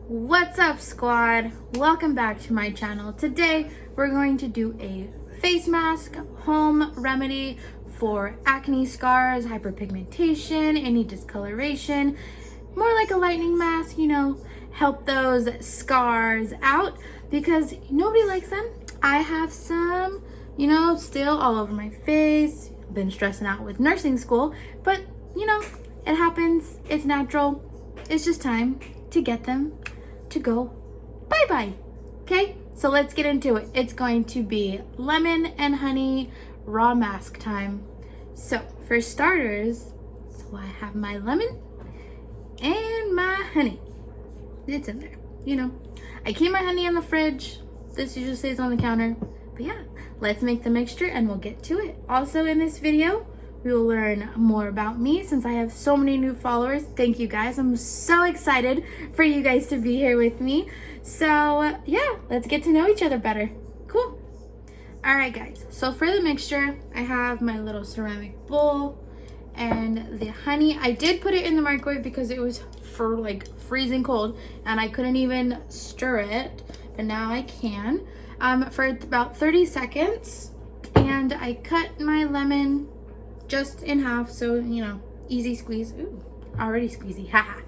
What's up, squad? Welcome back to my channel. Today we're going to do a face mask home remedy for acne scars, hyperpigmentation, any discoloration. More like a lightening mask, help those scars out because nobody likes them. I have some, still all over my face. Been stressing out with nursing school, but it happens. It's natural. It's just time to get them to go bye-bye. Okay, so let's get into it. It's going to be lemon and honey raw mask time. So for starters, so I have my lemon and my honey. It's in there. I keep my honey in the fridge. This usually stays on the counter. But yeah, let's make the mixture and we'll get to it. Also in this video, we will learn more about me since I have so many new followers. Thank you guys. I'm so excited for you guys to be here with me. So yeah, let's get to know each other better. Cool. All right, guys. So for the mixture, I have my little ceramic bowl and the honey. I did put it in the microwave because it was for like freezing cold and I couldn't even stir it, but now I can for about 30 seconds. And I cut my lemon just in half, so easy squeeze. Ooh, already squeezy, haha.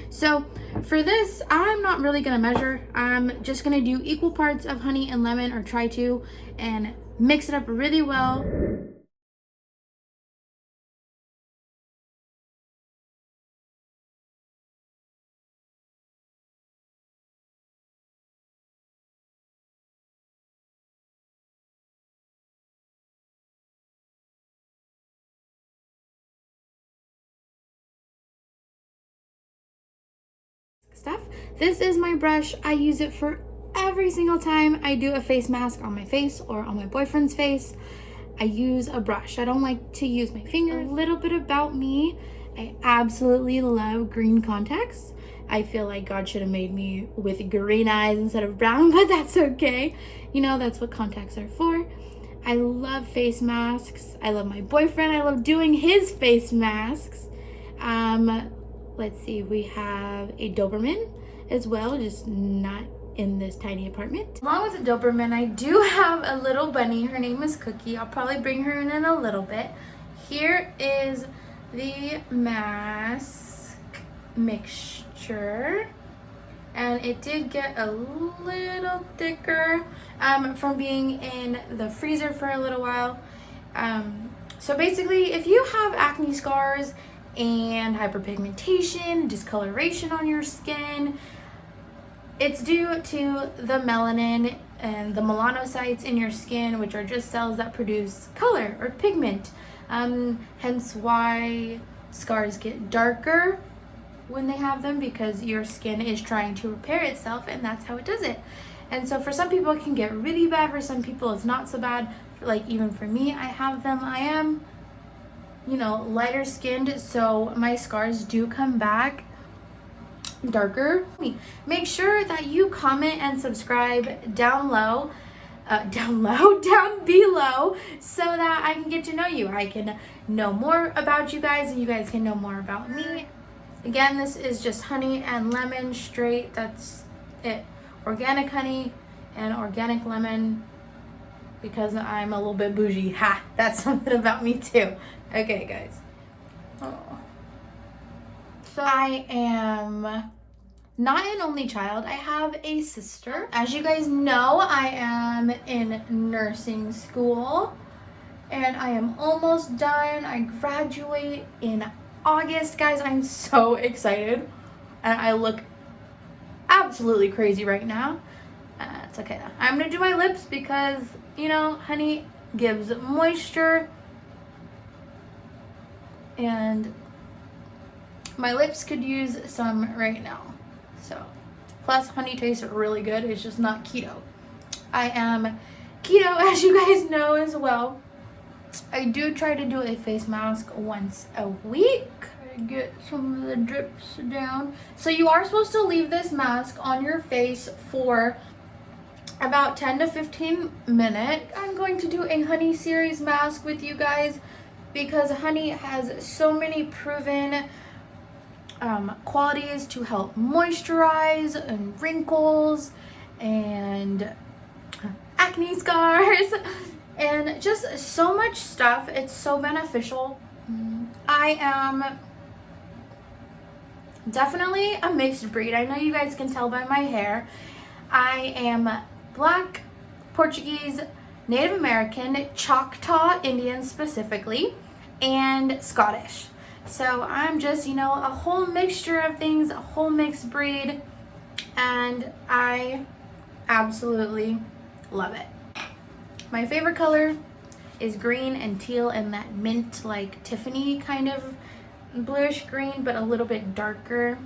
So for this, I'm not really gonna measure. I'm just gonna do equal parts of honey and lemon, or try to, and mix it up really well. Stuff. This is my brush. I use it for every single time I do a face mask on my face or on my boyfriend's face. I use a brush. I don't like to use my finger. A little bit about me. I absolutely love green contacts. I feel like God should have made me with green eyes instead of brown, but that's okay. That's what contacts are for. I love face masks. I love my boyfriend. I love doing his face masks. Let's see, we have a Doberman as well, just not in this tiny apartment. Along with the Doberman, I do have a little bunny. Her name is Cookie. I'll probably bring her in a little bit. Here is the mask mixture. And it did get a little thicker from being in the freezer for a little while. So basically, if you have acne scars and hyperpigmentation, discoloration on your skin, it's due to the melanin and the melanocytes in your skin, which are just cells that produce color or pigment. Hence why scars get darker when they have them, because your skin is trying to repair itself, and that's how it does it. And so for some people it can get really bad, for some people it's not so bad. Like even for me, I have them. I am lighter skinned, so my scars do come back darker. Make sure that you comment and subscribe down below, so that I can get to know you. I can know more about you guys and you guys can know more about me. Again, this is just honey and lemon straight. That's it. Organic honey and organic lemon, because I'm a little bit bougie. Ha! That's something about me too. Okay, guys. Oh. So I am not an only child. I have a sister. As you guys know, I am in nursing school and I am almost done. I graduate in August. Guys, I'm so excited. And I look absolutely crazy right now. It's okay though. I'm gonna do my lips because, honey gives moisture. And my lips could use some right now. So, plus honey tastes really good. It's just not keto. I am keto, as you guys know as well. I do try to do a face mask once a week. Get some of the drips down. So you are supposed to leave this mask on your face for about 10 to 15 minutes. I'm going to do a honey series mask with you guys because honey has so many proven qualities to help moisturize and wrinkles and acne scars and just so much stuff. It's so beneficial. I am definitely a mixed breed. I know you guys can tell by my hair. I am Black, Portuguese, Native American, Choctaw Indian specifically, and Scottish. So I'm just, you know, a whole mixture of things, a whole mixed breed, and I absolutely love it. My favorite color is green and teal and that mint, like Tiffany kind of bluish green, but a little bit darker,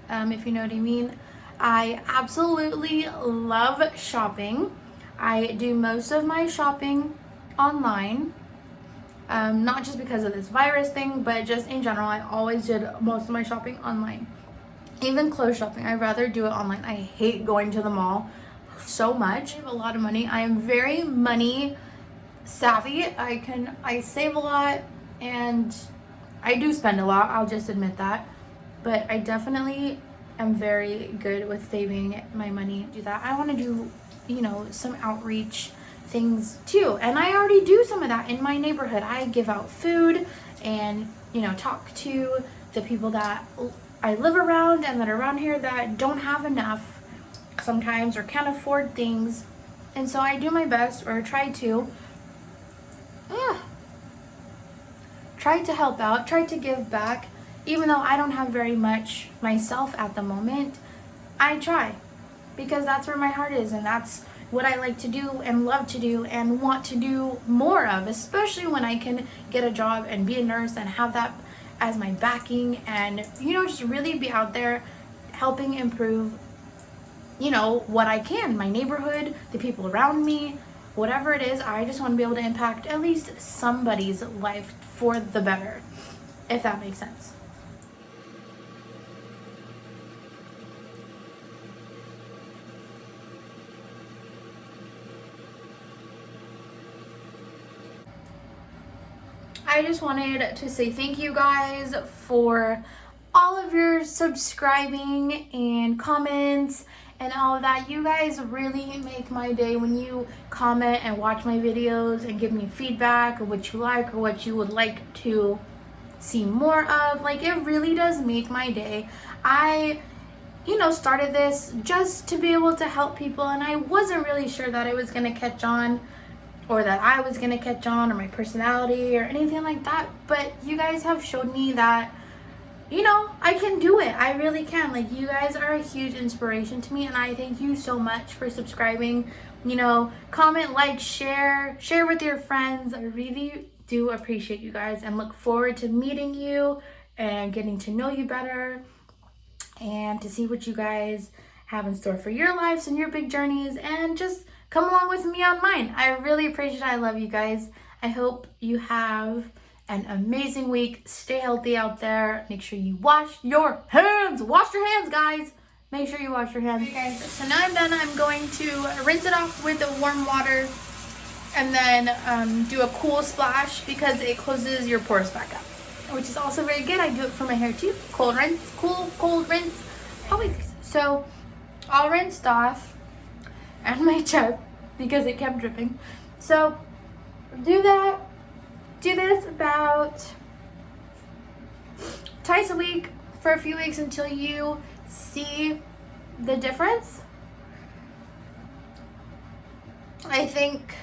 if you know what I mean. I absolutely love shopping. I do most of my shopping online, not just because of this virus thing, but just in general. I always did most of my shopping online. Even clothes shopping, I'd rather do it online. I hate going to the mall so much. I have a lot of money. I am very money savvy. I save a lot and I do spend a lot, I'll just admit that. But I definitely am very good with saving my money. Do that. I want to do, you know, some outreach things too. And I already do some of that in my neighborhood. I give out food and, you know, talk to the people that I live around and that are around here that don't have enough sometimes or can't afford things. And so I do my best, or try to. Try to help out, try to give back. Even though I don't have very much myself at the moment, I try, because that's where my heart is, and that's what I like to do and love to do and want to do more of, especially when I can get a job and be a nurse and have that as my backing, and, you know, just really be out there helping improve, you know, what I can, my neighborhood, the people around me, whatever it is. I just want to be able to impact at least somebody's life for the better, if that makes sense. I just wanted to say thank you guys for all of your subscribing and comments and all of that. You guys really make my day when you comment and watch my videos and give me feedback or what you like or what you would like to see more of. Like, it really does make my day. I, you know, started this just to be able to help people, and I wasn't really sure that it was going to catch on, or that I was going to catch on, or my personality or anything like that. But you guys have showed me that, you know, I can do it. I really can. Like, you guys are a huge inspiration to me, and I thank you so much for subscribing. You know, comment, like, share with your friends. I really do appreciate you guys and look forward to meeting you and getting to know you better and to see what you guys have in store for your lives and your big journeys, and just come along with me on mine. I really appreciate it. I love you guys. I hope you have an amazing week. Stay healthy out there. Make sure you wash your hands. Wash your hands, guys. Make sure you wash your hands. Okay, guys, so now I'm done. I'm going to rinse it off with the warm water and then do a cool splash, because it closes your pores back up, which is also very good. I do it for my hair too. Cold rinse, cold rinse, always. So all rinsed off, and my chest, because it kept dripping. So do that. Do this about twice a week for a few weeks until you see the difference. I think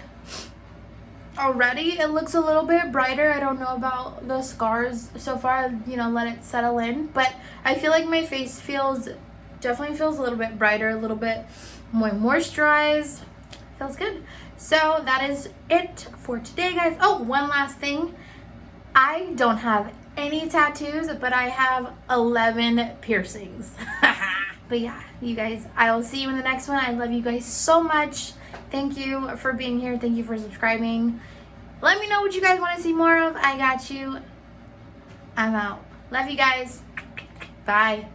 already it looks a little bit brighter. I don't know about the scars so far, you know, let it settle in, but I feel like my face definitely feels a little bit brighter, a little bit more moisturized. Feels good. So that is it for today, guys. Oh, one last thing. I don't have any tattoos, but I have 11 piercings. But yeah, you guys, I will see you in the next one. I love you guys so much. Thank you for being here. Thank you for subscribing. Let me know what you guys want to see more of. I got you. I'm out. Love you guys. Bye.